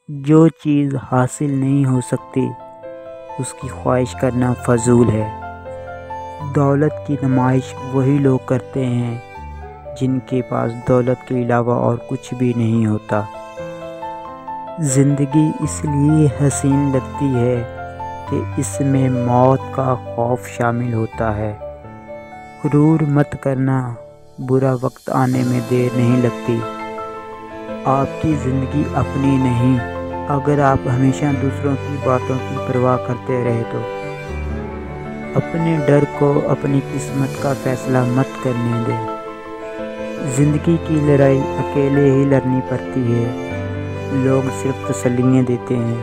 جو چیز حاصل نہیں ہو سکتی اس کی خواہش کرنا فضول ہے۔ دولت کی نمائش وہی لوگ کرتے ہیں جن کے پاس دولت کے علاوہ اور کچھ بھی نہیں ہوتا۔ زندگی اس لیے حسین لگتی ہے کہ اس میں موت کا خوف شامل ہوتا ہے۔ غرور مت کرنا، برا وقت آنے میں دیر نہیں لگتی۔ آپ کی زندگی اپنی نہیں، اگر آپ ہمیشہ دوسروں کی باتوں کی پرواہ کرتے رہے تو۔ اپنے ڈر کو اپنی قسمت کا فیصلہ مت کرنے دیں۔ زندگی کی لڑائی اکیلے ہی لڑنی پڑتی ہے، لوگ صرف تسلیاں دیتے ہیں۔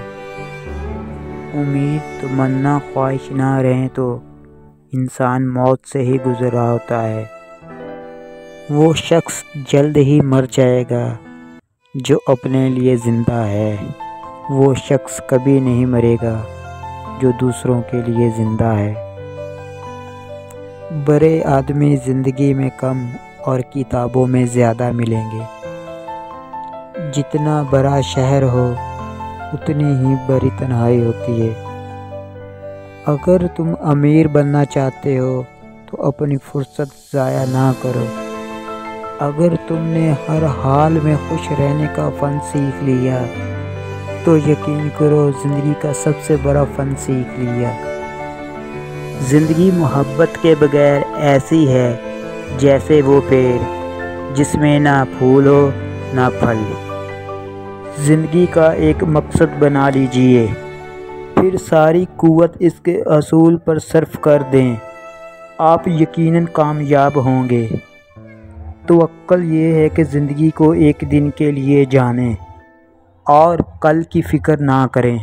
امید، تمنا، خواہش نہ رہیں تو انسان موت سے ہی گزر رہا ہوتا ہے۔ وہ شخص جلد ہی مر جائے گا جو اپنے لیے زندہ ہے، وہ شخص کبھی نہیں مرے گا جو دوسروں کے لیے زندہ ہے۔ بڑے آدمی زندگی میں کم اور کتابوں میں زیادہ ملیں گے۔ جتنا بڑا شہر ہو اتنی ہی بڑی تنہائی ہوتی ہے۔ اگر تم امیر بننا چاہتے ہو تو اپنی فرصت ضائع نہ کرو۔ اگر تم نے ہر حال میں خوش رہنے کا فن سیکھ لیا تو یقین کرو زندگی کا سب سے بڑا فن سیکھ لیا۔ زندگی محبت کے بغیر ایسی ہے جیسے وہ پیڑ جس میں نہ پھول ہو نہ پھل۔ زندگی کا ایک مقصد بنا لیجئے، پھر ساری قوت اس کے حصول پر صرف کر دیں، آپ یقیناً کامیاب ہوں گے۔ توکل یہ ہے کہ زندگی کو ایک دن کے لیے جانیں اور کل کی فکر نہ کریں۔